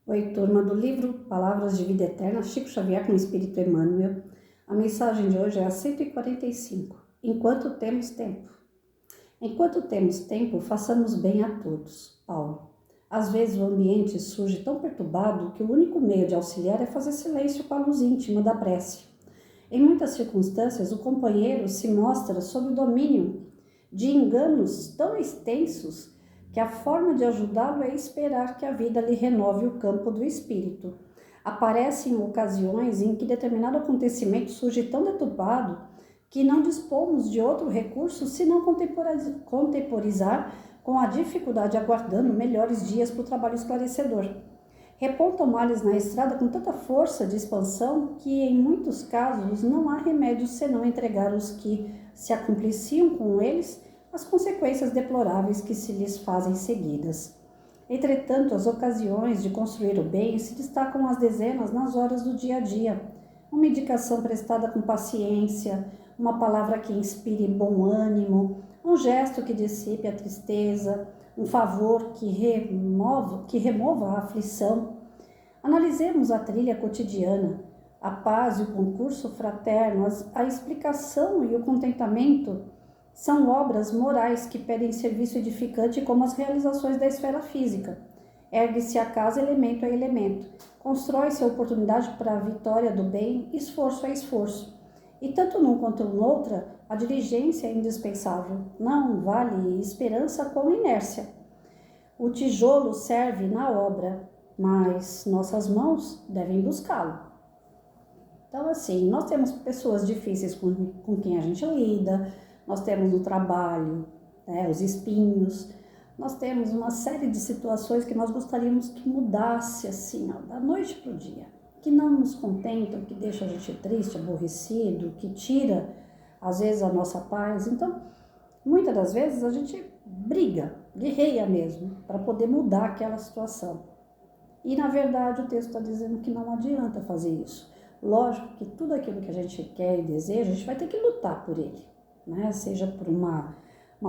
Oi, turma do livro Palavras de Vida Eterna, Chico Xavier com o Espírito Emmanuel. A mensagem de hoje é a 145. Enquanto temos tempo. Enquanto temos tempo, façamos bem a todos. Paulo. Às vezes o ambiente surge tão perturbado que o único meio de auxiliar é fazer silêncio com a luz íntima da prece. Em muitas circunstâncias, o companheiro se mostra sob o domínio de enganos tão extensos que a forma de ajudá-lo é esperar que a vida lhe renove o campo do espírito. Aparecem ocasiões em que determinado acontecimento surge tão deturpado que não dispomos de outro recurso senão contemporizar com a dificuldade, aguardando melhores dias para o trabalho esclarecedor. Repontam males na estrada com tanta força de expansão que, em muitos casos, não há remédio senão entregar os que se acompliciam com eles as consequências deploráveis que se lhes fazem seguidas. Entretanto, as ocasiões de construir o bem se destacam às dezenas nas horas do dia a dia. Uma indicação prestada com paciência, uma palavra que inspire bom ânimo, um gesto que dissipe a tristeza, um favor que remova a aflição. Analisemos a trilha cotidiana, a paz e o concurso fraterno, a explicação e o contentamento são obras morais que pedem serviço edificante como as realizações da esfera física. Ergue-se a casa elemento a elemento, constrói-se a oportunidade para a vitória do bem, esforço a esforço. E tanto num quanto noutra, a diligência é indispensável. Não vale esperança com inércia. O tijolo serve na obra, mas nossas mãos devem buscá-lo. Então, assim, nós temos pessoas difíceis com quem a gente lida, nós temos no trabalho, os espinhos, nós temos uma série de situações que nós gostaríamos que mudasse assim, da noite para o dia, que não nos contentam, que deixam a gente triste, aborrecido, que tira, às vezes, a nossa paz. Então, muitas das vezes a gente briga, guerreia mesmo, para poder mudar aquela situação. E, na verdade, o texto está dizendo que não adianta fazer isso. Lógico que tudo aquilo que a gente quer e deseja, a gente vai ter que lutar por ele. Seja por uma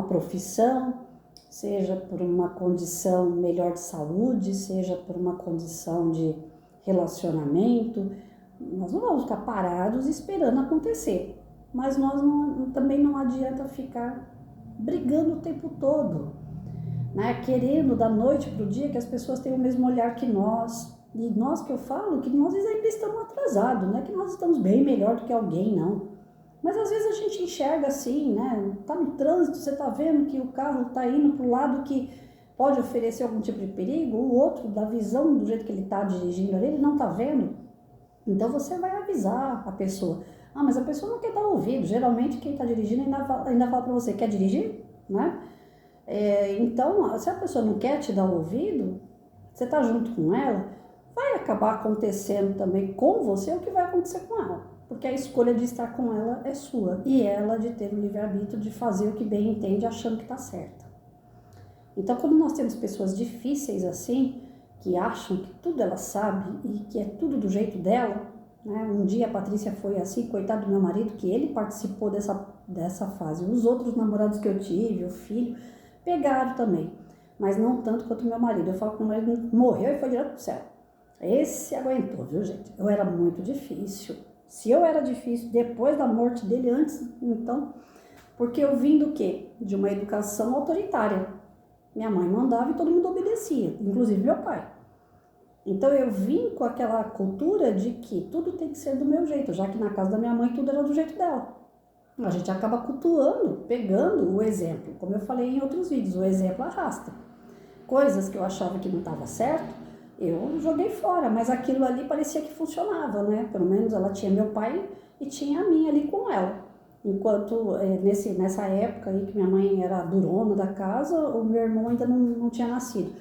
profissão, seja por uma condição melhor de saúde, seja por uma condição de relacionamento. Nós não vamos ficar parados esperando acontecer, mas também não adianta ficar brigando o tempo todo, querendo da noite para o dia que as pessoas tenham o mesmo olhar que nós. E nós, que eu falo, que nós ainda estamos atrasados, não é que nós estamos bem melhor do que alguém, não. Mas às vezes a gente enxerga assim, tá no trânsito, você tá vendo que o carro tá indo para o lado que pode oferecer algum tipo de perigo, o outro, da visão, do jeito que ele tá dirigindo ali, ele não tá vendo. Então você vai avisar a pessoa. Mas a pessoa não quer dar ouvido. Geralmente quem tá dirigindo ainda fala para você, quer dirigir? Então, se a pessoa não quer te dar ouvido, você tá junto com ela, vai acabar acontecendo também com você o que vai acontecer com ela. Porque a escolha de estar com ela é sua, e ela de ter o livre-arbítrio de fazer o que bem entende, achando que está certa. Então, quando nós temos pessoas difíceis assim, que acham que tudo ela sabe e que é tudo do jeito dela, um dia a Patrícia foi assim, coitado do meu marido, que ele participou dessa fase. Os outros namorados que eu tive, o filho, pegaram também, mas não tanto quanto o meu marido. Eu falo que o meu marido morreu e foi direto pro céu. Esse aguentou, viu, gente? Eu era muito difícil. Se eu era difícil depois da morte dele, antes, então, porque eu vim do quê? De uma educação autoritária. Minha mãe mandava e todo mundo obedecia, inclusive meu pai. Então eu vim com aquela cultura de que tudo tem que ser do meu jeito, já que na casa da minha mãe tudo era do jeito dela. A gente acaba cultuando, pegando o exemplo. Como eu falei em outros vídeos, o exemplo arrasta. Coisas que eu achava que não estava certo, eu joguei fora, mas aquilo ali parecia que funcionava, Pelo menos ela tinha meu pai e tinha a minha ali com ela. Enquanto nessa época aí que minha mãe era a durona da casa, o meu irmão ainda não tinha nascido.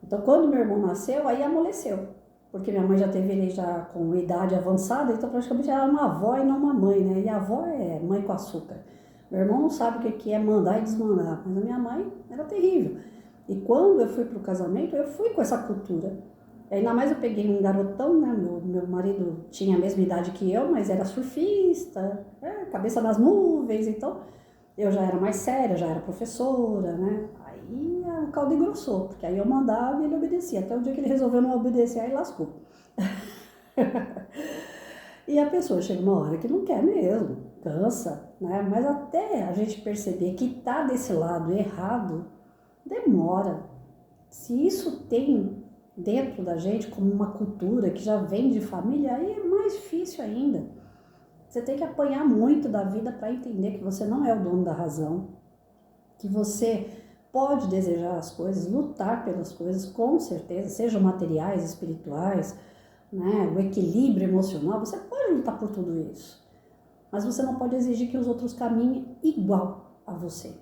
Então quando meu irmão nasceu, aí amoleceu. Porque minha mãe já teve ele já com idade avançada, então praticamente era uma avó e não uma mãe, E a avó é mãe com açúcar. Meu irmão não sabe o que é mandar e desmandar, mas a minha mãe era terrível. E quando eu fui para o casamento, eu fui com essa cultura. Ainda mais eu peguei um garotão, Meu marido tinha a mesma idade que eu, mas era surfista, cabeça nas nuvens, então eu já era mais séria, já era professora, Aí o caldo engrossou, porque aí eu mandava e ele obedecia. Até o dia que ele resolveu não obedecer, aí lascou. E a pessoa chega uma hora que não quer mesmo, cansa, né? Mas até a gente perceber que tá desse lado errado, demora. Se isso tem dentro da gente como uma cultura que já vem de família, aí é mais difícil ainda. Você tem que apanhar muito da vida para entender que você não é o dono da razão, que você pode desejar as coisas, lutar pelas coisas, com certeza, sejam materiais, espirituais, né, o equilíbrio emocional, você pode lutar por tudo isso, mas você não pode exigir que os outros caminhem igual a você,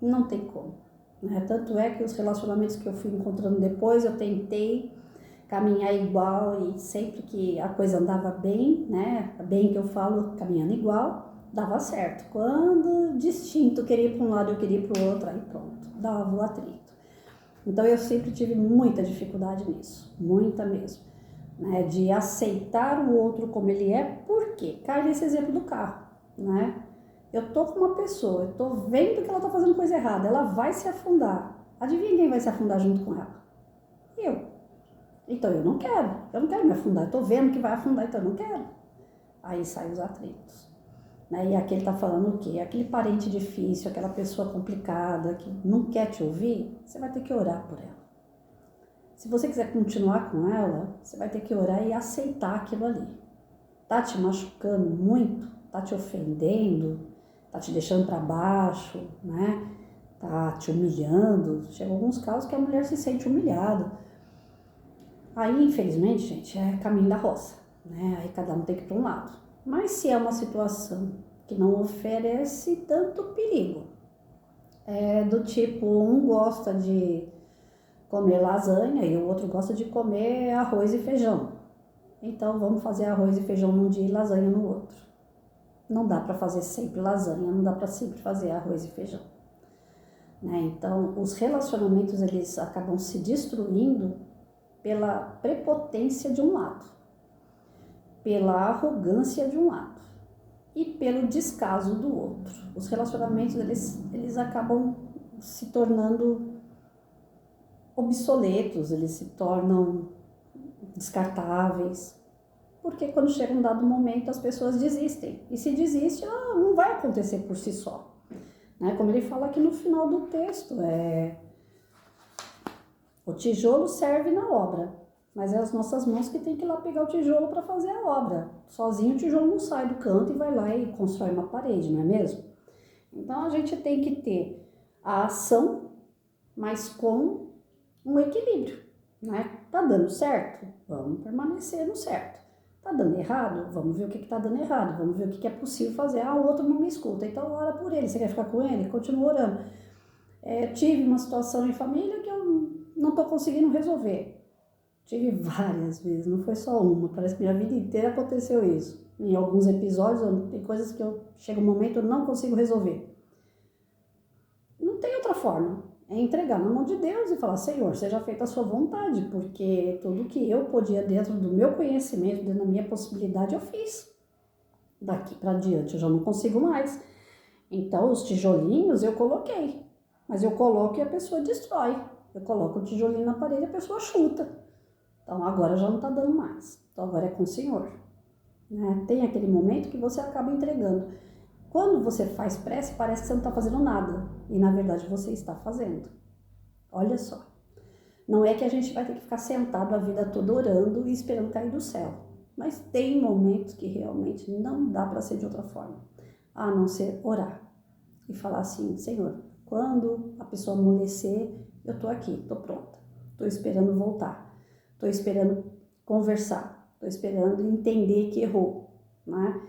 não tem como, né? Tanto é que os relacionamentos que eu fui encontrando depois, eu tentei caminhar igual e sempre que a coisa andava bem, né, bem que eu falo, caminhando igual, dava certo. Quando distinto, queria ir para um lado, eu queria ir para o outro, aí pronto, dava o atrito. Então eu sempre tive muita dificuldade nisso, muita mesmo, né, de aceitar o outro como ele é, por quê? Cai nesse exemplo do carro, né? Eu tô com uma pessoa, eu tô vendo que ela tá fazendo coisa errada, ela vai se afundar. Adivinha quem vai se afundar junto com ela? Eu. Então eu não quero me afundar, eu tô vendo que vai afundar, então eu não quero. Aí saem os atritos. Né? E aqui ele tá falando o quê? Aquele parente difícil, aquela pessoa complicada que não quer te ouvir, você vai ter que orar por ela. Se você quiser continuar com ela, você vai ter que orar e aceitar aquilo ali. Tá te machucando muito? Tá te ofendendo? Tá te deixando para baixo, né? Tá te humilhando? Chega alguns casos que a mulher se sente humilhada. Aí, infelizmente, gente, é caminho da roça, né? Aí cada um tem que ir para um lado. Mas se é uma situação que não oferece tanto perigo, é do tipo, um gosta de comer lasanha e o outro gosta de comer arroz e feijão. Então vamos fazer arroz e feijão num dia e lasanha no outro. Não dá para fazer sempre lasanha, não dá para sempre fazer arroz e feijão. Né? Então os relacionamentos eles acabam se destruindo pela prepotência de um lado, pela arrogância de um lado e pelo descaso do outro. Os relacionamentos eles acabam se tornando obsoletos, eles se tornam descartáveis, porque quando chega um dado momento as pessoas desistem, e se desiste, não vai acontecer por si só, né? Como ele fala aqui no final do texto, o tijolo serve na obra, mas é as nossas mãos que tem que ir lá pegar o tijolo para fazer a obra. Sozinho o tijolo não sai do canto e vai lá e constrói uma parede, não é mesmo? Então a gente tem que ter a ação, mas com um equilíbrio, né? Tá dando certo? Vamos permanecer no certo. Tá dando errado? Vamos ver o que tá dando errado, vamos ver o que é possível fazer. O outro não me escuta, então ora por ele. Você quer ficar com ele? Continua orando. Tive uma situação em família que eu não tô conseguindo resolver. Tive várias vezes, não foi só uma. Parece que minha vida inteira aconteceu isso. Em alguns episódios, tem coisas que chega um momento eu não consigo resolver. Não tem outra forma. É entregar na mão de Deus e falar, Senhor, seja feita a sua vontade, porque tudo que eu podia dentro do meu conhecimento, dentro da minha possibilidade, eu fiz. Daqui para diante eu já não consigo mais. Então, os tijolinhos eu coloquei, mas eu coloco e a pessoa destrói. Eu coloco o tijolinho na parede e a pessoa chuta. Então, agora já não está dando mais. Então, agora é com o Senhor. Né? Tem aquele momento que você acaba entregando. Quando você faz prece, parece que você não está fazendo nada. E, na verdade, você está fazendo. Olha só. Não é que a gente vai ter que ficar sentado a vida toda orando e esperando cair do céu. Mas tem momentos que realmente não dá para ser de outra forma. A não ser orar. E falar assim, Senhor, quando a pessoa amolecer, eu estou aqui, estou pronta. Estou esperando voltar. Estou esperando conversar. Estou esperando entender que errou. Né?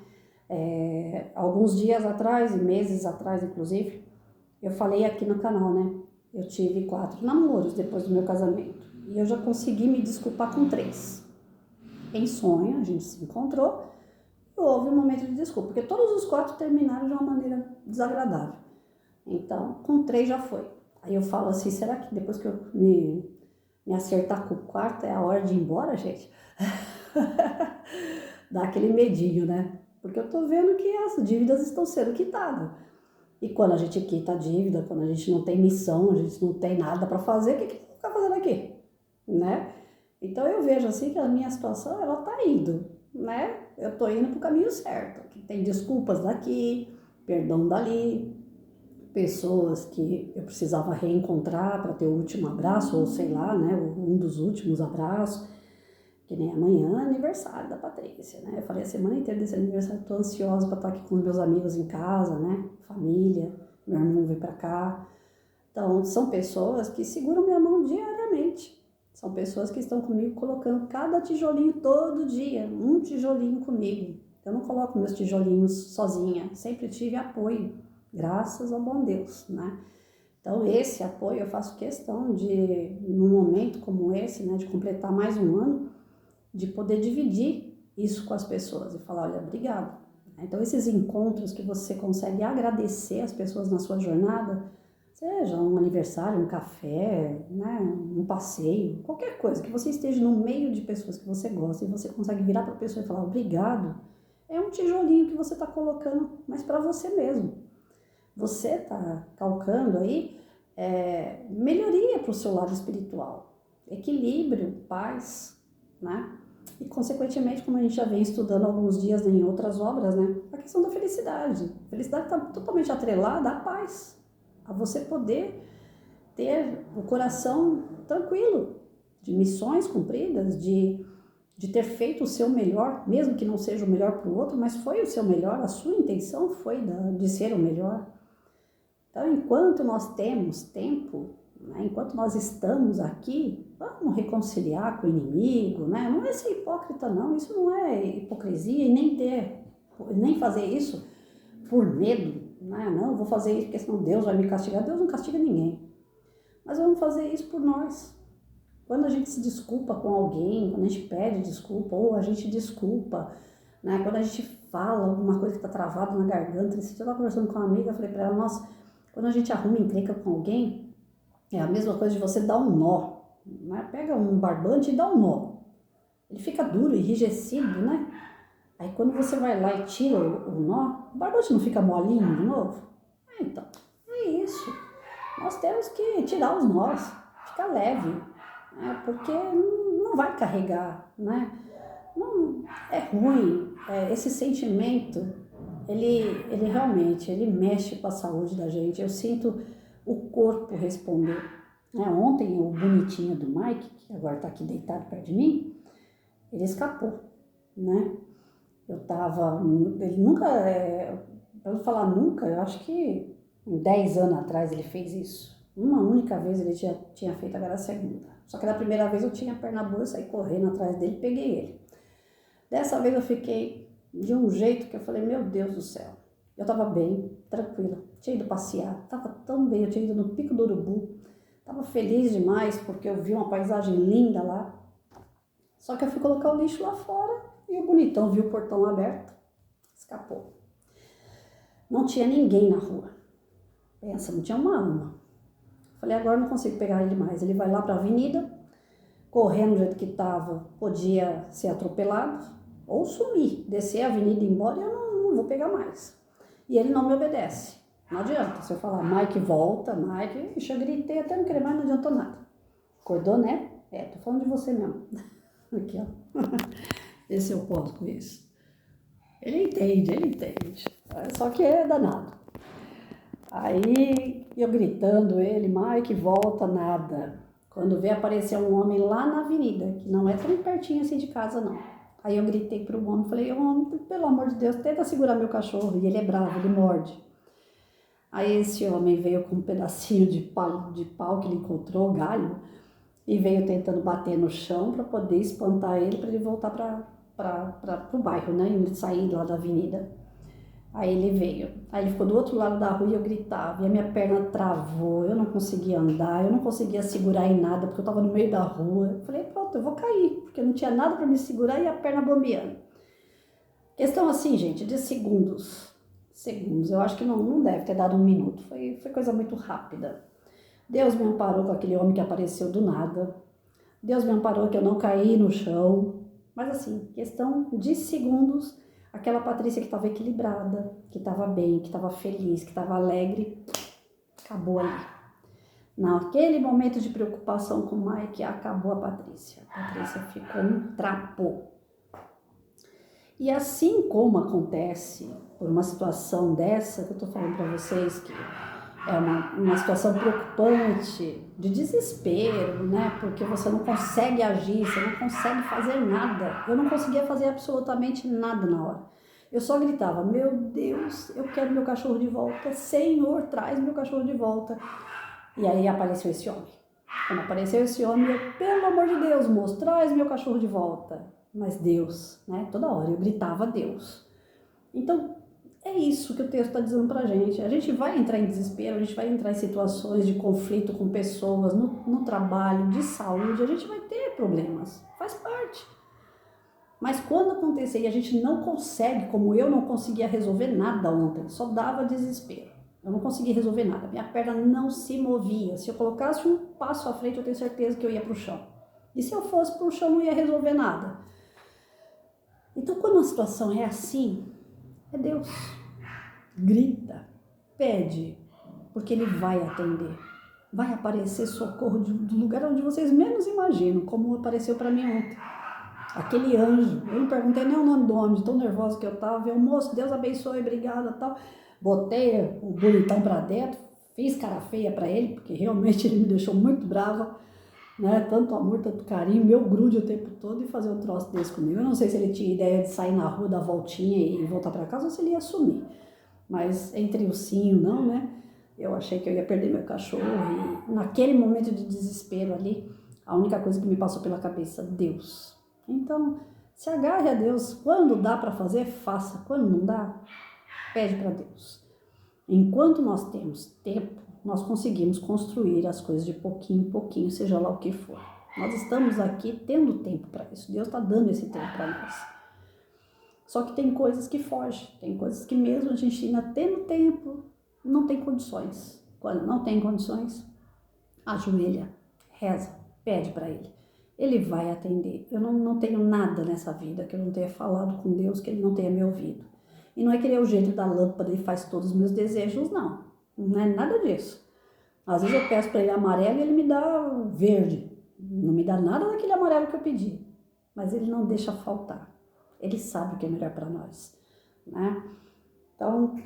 Alguns dias atrás, meses atrás inclusive, eu falei aqui no canal, né? Eu tive 4 namoros depois do meu casamento e eu já consegui me desculpar com 3. Em sonho, a gente se encontrou e houve um momento de desculpa, porque todos os 4 terminaram de uma maneira desagradável. Então, com 3 já foi. Aí eu falo assim, será que depois que eu me acertar com o 4 é a hora de ir embora, gente? Dá aquele medinho, né? Porque eu tô vendo que as dívidas estão sendo quitadas. E quando a gente quita a dívida, quando a gente não tem missão, a gente não tem nada para fazer, o que eu vou ficar fazendo aqui? Né? Então eu vejo assim que a minha situação, ela tá indo, né? Eu tô indo pro caminho certo, que tem desculpas daqui, perdão dali, pessoas que eu precisava reencontrar para ter o último abraço, ou sei lá, né, um dos últimos abraços, que nem amanhã, aniversário da Patrícia, né? Eu falei a semana inteira desse aniversário, tô ansiosa para estar aqui com os meus amigos em casa, né? Família, meu irmão veio para cá. Então, são pessoas que seguram minha mão diariamente. São pessoas que estão comigo colocando cada tijolinho todo dia, um tijolinho comigo. Eu não coloco meus tijolinhos sozinha, sempre tive apoio, graças ao bom Deus, né? Então, esse apoio eu faço questão de, num momento como esse, né, de completar mais um ano, de poder dividir isso com as pessoas e falar, olha, obrigado. Então, esses encontros que você consegue agradecer as pessoas na sua jornada, seja um aniversário, um café, né, um passeio, qualquer coisa, que você esteja no meio de pessoas que você gosta e você consegue virar para a pessoa e falar obrigado, é um tijolinho que você está colocando, mas para você mesmo. Você está calcando aí melhoria para o seu lado espiritual, equilíbrio, paz, né? E, consequentemente, como a gente já vem estudando há alguns dias em outras obras, né? A questão da felicidade. A felicidade está totalmente atrelada à paz, a você poder ter o coração tranquilo, de missões cumpridas, de ter feito o seu melhor, mesmo que não seja o melhor para o outro, mas foi o seu melhor, a sua intenção foi de ser o melhor. Então, enquanto nós temos tempo, né, enquanto nós estamos aqui, vamos reconciliar com o inimigo, né? Não é ser hipócrita, não, isso não é hipocrisia e nem fazer isso por medo, né? Não, vou fazer isso porque senão Deus vai me castigar. Deus não castiga ninguém, mas vamos fazer isso por nós. Quando a gente se desculpa com alguém, quando a gente pede desculpa, ou a gente desculpa, né? Quando a gente fala alguma coisa que está travada na garganta, eu estava conversando com uma amiga, eu falei para ela, nossa, quando a gente arruma encrenca com alguém, é a mesma coisa de você dar um nó, né? Pega um barbante e dá um nó. Ele fica duro, enrijecido, né? Aí quando você vai lá e tira o nó, o barbante não fica molinho de novo? Então, é isso. Nós temos que tirar os nós, ficar leve, né? Porque não vai carregar, né? Não, é ruim, esse sentimento, ele realmente, ele mexe com a saúde da gente. Eu sinto o corpo responder. Ontem o bonitinho do Mike, que agora está aqui deitado perto de mim, ele escapou, né? Ele nunca, para não falar nunca, eu acho que 10 anos atrás ele fez isso. Uma única vez ele tinha feito, agora a segunda. Só que da primeira vez eu tinha a perna boa, eu saí correndo atrás dele e peguei ele. Dessa vez eu fiquei de um jeito que eu falei, meu Deus do céu. Eu tava bem, tranquila, tinha ido passear, tava tão bem, eu tinha ido no Pico do Urubu, tava feliz demais porque eu vi uma paisagem linda lá. Só que eu fui colocar o lixo lá fora e o bonitão viu o portão aberto, escapou. Não tinha ninguém na rua. Pensa, não tinha uma alma. Falei, agora não consigo pegar ele mais. Ele vai lá para a avenida, correndo do jeito que estava, podia ser atropelado ou sumir, descer a avenida e ir embora, e eu não vou pegar mais. E ele não me obedece. Não adianta. Se eu falar, Mike, volta, Mike, ixi, eu gritei até não querer mais, não adiantou nada. Acordou, né? Tô falando de você mesmo. Aqui, ó. Esse eu posso com isso. Ele entende. Só que é danado. Aí eu gritando ele, Mike, volta, nada. Quando vê aparecer um homem lá na avenida, que não é tão pertinho assim de casa, não. Aí eu gritei pro homem, falei, homem, pelo amor de Deus, tenta segurar meu cachorro. E ele é bravo, ele morde. Aí esse homem veio com um pedacinho de pau que ele encontrou, galho, e veio tentando bater no chão para poder espantar ele, para ele voltar para o bairro, né? E sair lá da avenida. Aí ele veio, aí ele ficou do outro lado da rua e eu gritava, e a minha perna travou, eu não conseguia andar, eu não conseguia segurar em nada, porque eu estava no meio da rua. Eu falei, pronto, eu vou cair, porque não tinha nada para me segurar e a perna bombeando. Questão assim, gente, de segundos, eu acho que não deve ter dado um minuto, foi coisa muito rápida. Deus me amparou com aquele homem que apareceu do nada, Deus me amparou que eu não caí no chão, mas assim, questão de segundos, Aquela Patrícia que estava equilibrada, que estava bem, que estava feliz, que estava alegre, acabou ali. Naquele momento de preocupação com o Mike, acabou a Patrícia. A Patrícia ficou um trapo. E assim como acontece por uma situação dessa, que eu estou falando para vocês, que é uma situação preocupante, de desespero, né? Porque você não consegue agir, você não consegue fazer nada. Eu não conseguia fazer absolutamente nada na hora. Eu só gritava, meu Deus, eu quero meu cachorro de volta. Senhor, traz meu cachorro de volta. E aí apareceu esse homem. Quando apareceu esse homem, eu, pelo amor de Deus, moço, traz meu cachorro de volta. Mas Deus, né? Toda hora eu gritava Deus. Então, é isso que o texto está dizendo pra gente. A gente vai entrar em desespero, a gente vai entrar em situações de conflito com pessoas, no trabalho, de saúde, a gente vai ter problemas, faz parte. Mas quando acontecer e a gente não consegue, como eu não conseguia resolver nada ontem, só dava desespero. Eu não conseguia resolver nada, minha perna não se movia. Se eu colocasse um passo à frente, eu tenho certeza que eu ia pro chão. E se eu fosse pro chão, não ia resolver nada. Então, quando a situação é assim, é Deus. Grita, pede, porque Ele vai atender. Vai aparecer socorro do lugar onde vocês menos imaginam, como apareceu para mim ontem. Aquele anjo, eu não perguntei nem o nome do homem, de tão nervosa que eu estava. Eu, moço, Deus abençoe, obrigada, tal. Botei o bonitão para dentro, fiz cara feia para ele, porque realmente ele me deixou muito brava, né? Tanto amor, tanto carinho, meu grude o tempo todo, e fazer um troço desse comigo. Eu não sei se ele tinha ideia de sair na rua, dar voltinha e voltar para casa, ou se ele ia sumir. Mas entre o sim e o não, né? Eu achei que eu ia perder meu cachorro, e naquele momento de desespero ali, a única coisa que me passou pela cabeça, Deus. Então, se agarre a Deus. Quando dá para fazer, faça. Quando não dá, pede para Deus. Enquanto nós temos tempo, nós conseguimos construir as coisas de pouquinho em pouquinho, seja lá o que for. Nós estamos aqui tendo tempo para isso. Deus está dando esse tempo para nós. Só que tem coisas que fogem, tem coisas que mesmo a gente ainda tendo tempo, não tem condições. Quando não tem condições, ajoelha, reza, pede para Ele. Ele vai atender. Eu não tenho nada nessa vida que eu não tenha falado com Deus, que Ele não tenha me ouvido. E não é que Ele é o gênio da lâmpada e faz todos os meus desejos, não. Não é nada disso. Às vezes eu peço para Ele amarelo e Ele me dá verde. Não me dá nada daquele amarelo que eu pedi. Mas Ele não deixa faltar. Ele sabe o que é melhor para nós, né? Então,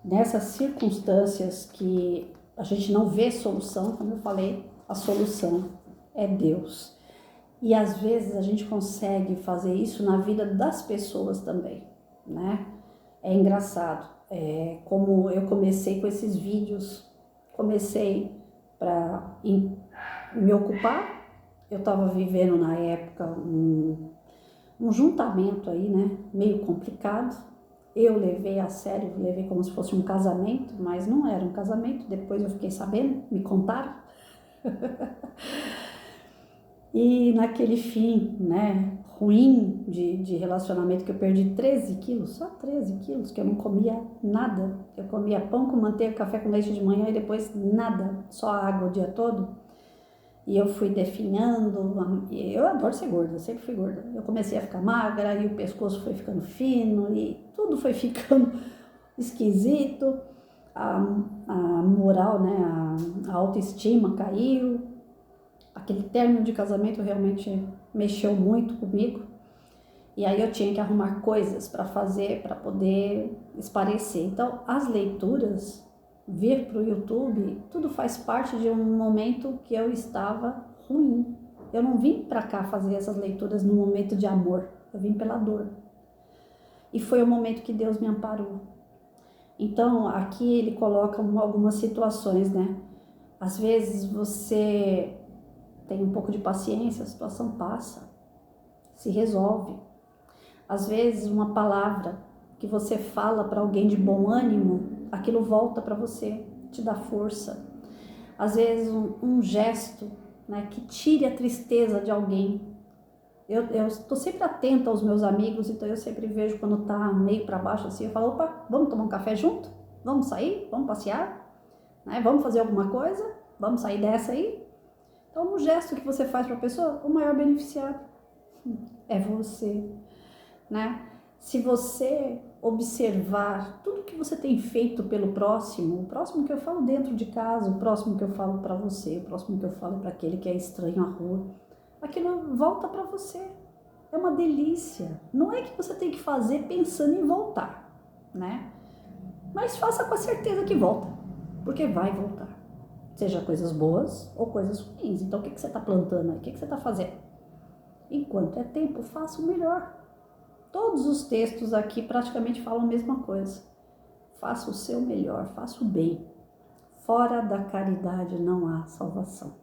nessas circunstâncias que a gente não vê solução, como eu falei, a solução é Deus. E às vezes a gente consegue fazer isso na vida das pessoas também, né? É engraçado, como eu comecei com esses vídeos, comecei para me ocupar. Eu estava vivendo na época um juntamento aí, né, meio complicado. Eu levei a sério, levei como se fosse um casamento, mas não era um casamento. Depois eu fiquei sabendo, me contaram. E naquele fim, né, ruim de relacionamento, que eu perdi 13 quilos, só 13 quilos, que eu não comia nada. Eu comia pão com manteiga, café com leite de manhã e depois nada, só água o dia todo. E eu fui definhando, eu adoro ser gorda, eu sempre fui gorda. Eu comecei a ficar magra e o pescoço foi ficando fino e tudo foi ficando esquisito. A moral, né, a autoestima caiu. Aquele término de casamento realmente mexeu muito comigo. E aí eu tinha que arrumar coisas para fazer, para poder esparecer. Então, as leituras, vir para o YouTube, tudo faz parte de um momento que eu estava ruim. Eu não vim para cá fazer essas leituras no momento de amor, eu vim pela dor. E foi o momento que Deus me amparou. Então, aqui ele coloca algumas situações, né? Às vezes você tem um pouco de paciência, a situação passa, se resolve. Às vezes uma palavra que você fala para alguém de bom ânimo, aquilo volta para você, te dá força. Às vezes um gesto, né, que tire a tristeza de alguém. Eu estou sempre atenta aos meus amigos, então eu sempre vejo quando tá meio para baixo assim, eu falo, opa, vamos tomar um café junto? Vamos sair? Vamos passear? Né? Vamos fazer alguma coisa? Vamos sair dessa aí? Então, um gesto que você faz para a pessoa, o maior beneficiário é você, né? Se você observar tudo que você tem feito pelo próximo, o próximo que eu falo dentro de casa, o próximo que eu falo para você, o próximo que eu falo para aquele que é estranho à rua, aquilo volta para você. É uma delícia. Não é que você tem que fazer pensando em voltar, né? Mas faça com a certeza que volta, porque vai voltar. Seja coisas boas ou coisas ruins. Então, o que você está plantando aí? O que você está fazendo? Enquanto é tempo, faça o melhor. Todos os textos aqui praticamente falam a mesma coisa. Faça o seu melhor, faça o bem. Fora da caridade não há salvação.